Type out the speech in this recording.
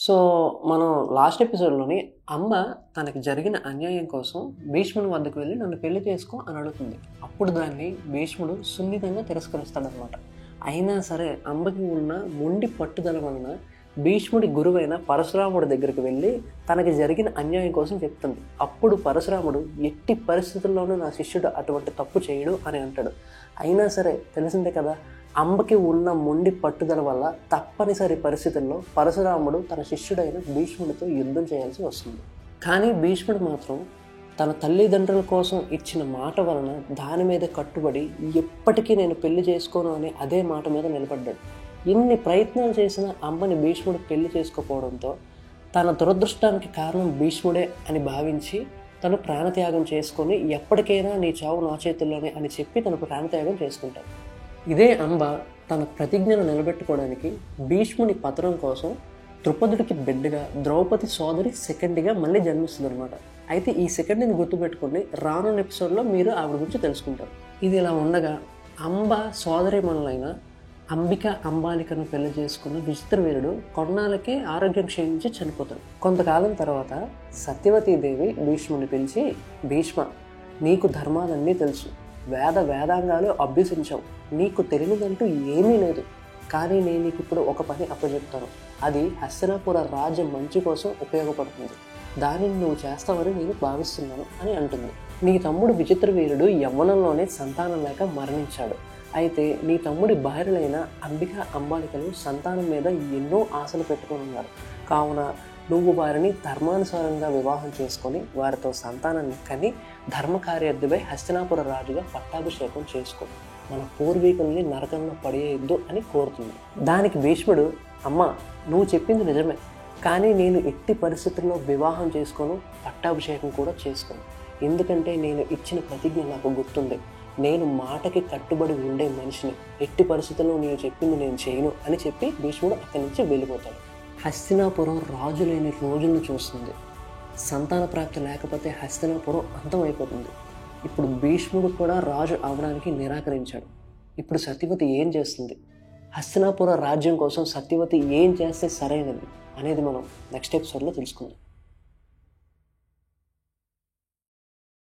So, మనం last ఎపిసోడ్‌లోని అమ్మ తనకి జరిగిన అన్యాయం కోసం భీష్ముని వద్దకు వెళ్లి నన్ను పెళ్లి చేసుకో అని అడుగుతుంది. అప్పుడు దాన్ని భీష్ముడు సున్నితంగా తిరస్కరిస్తాడనమాట. అయినా సరే అమ్మకి ఉన్న మొండి పట్టుదల వలన భీష్ముడి గురువైన పరశురాముడి దగ్గరికి వెళ్ళి తనకి జరిగిన అన్యాయం కోసం చెప్తుంది. అప్పుడు పరశురాముడు ఎట్టి పరిస్థితుల్లోనూ నా శిష్యుడు అటువంటి తప్పు చేయడు అని అంటాడు. అయినా సరే తెలిసిందే కదా, అంబకి ఉన్న మొండి పట్టుదల వల్ల తప్పనిసరి పరిస్థితుల్లో పరశురాముడు తన శిష్యుడైన భీష్ముడితో యుద్ధం చేయాల్సి వస్తుంది. కానీ భీష్ముడు మాత్రం తన తల్లిదండ్రుల కోసం ఇచ్చిన మాట వలన దాని మీద కట్టుబడి ఎప్పటికీ నేను పెళ్లి చేసుకోను అని అదే మాట మీద నిలబడ్డాడు. ఎన్ని ప్రయత్నాలు చేసినా అమ్మని భీష్ముడు పెళ్లి చేసుకోకపోవడంతో తన దురదృష్టానికి కారణం భీష్ముడే అని భావించి తను ప్రాణత్యాగం చేసుకొని ఎప్పటికైనా నీ చావు నా చేతుల్లోనే అని చెప్పి తను ప్రాణత్యాగం చేసుకుంటాడు. ఇదే అంబ తన ప్రతిజ్ఞను నిలబెట్టుకోవడానికి భీష్ముని పతనం కోసం ద్రుపదుడికి బిడ్డగా ద్రౌపది సోదరి సెకండ్గా మళ్ళీ జన్మిస్తుంది అనమాట. అయితే ఈ సెకండ్ని గుర్తుపెట్టుకుని రానున్న ఎపిసోడ్లో మీరు ఆవిడ గురించి తెలుసుకుంటారు. ఇది ఇలా ఉండగా అంబ సోదరిమణులైన అంబిక అంబాలికను పెళ్లి చేసుకున్న విచిత్రవీరుడు కొన్నాళ్ళకే ఆరోగ్యం క్షీణించి చనిపోతాడు. కొంతకాలం తర్వాత సత్యవతీదేవి భీష్ముని పిలిచి, భీష్మ, నీకు ధర్మాలన్నీ తెలుసు, వేదాంగాలు అభ్యసించావు, నీకు తెలియదంటూ ఏమీ లేదు. కానీ నేను నీకు ఇప్పుడు ఒక పని అప్పచెప్తాను. అది హస్తినాపుర రాజ్యం మంచి కోసం ఉపయోగపడుతుంది. దానిని నువ్వు చేస్తావని నేను భావిస్తున్నాను అని అంటుంది. నీ తమ్ముడు విచిత్రవీరుడు యవ్వనంలోనే సంతానం లేక మరణించాడు. అయితే నీ తమ్ముడి భార్యలైన అంబిక అంబాలికలు సంతానం మీద ఎన్నో ఆశలు పెట్టుకుని ఉన్నారు. కావున నువ్వు వారిని ధర్మానుసారంగా వివాహం చేసుకొని వారితో సంతానాన్ని కని ధర్మకార్యార్థిపై హస్తినాపుర రాజుగా పట్టాభిషేకం చేసుకో, మన పూర్వీకుల్ని నరకంలో పడేయొద్దు అని కోరుతుంది. దానికి భీష్ముడు, అమ్మ నువ్వు చెప్పింది నిజమే, కానీ నేను ఎట్టి పరిస్థితుల్లో వివాహం చేసుకోను, పట్టాభిషేకం కూడా చేసుకోను. ఎందుకంటే నేను ఇచ్చిన ప్రతిజ్ఞ నాకు గుర్తుంది. నేను మాటకి కట్టుబడి ఉండే మనిషిని. ఎట్టి పరిస్థితుల్లో నేను చెప్పింది నేను చేయను అని చెప్పి భీష్ముడు అక్కడి నుంచి వెళ్ళిపోతాడు. హస్తినాపురం రాజు లేని రోజులను చూస్తుంది. సంతాన ప్రాప్తి లేకపోతే హస్తినాపురం అంతమైపోతుంది. ఇప్పుడు భీష్ముడు కూడా రాజు అవడానికి నిరాకరించాడు. ఇప్పుడు సత్యవతి ఏం చేస్తుంది? హస్తినాపుర రాజ్యం కోసం సత్యవతి ఏం చేస్తే సరైనది అనేది మనం నెక్స్ట్ ఎపిసోడ్లో తెలుసుకుందాం.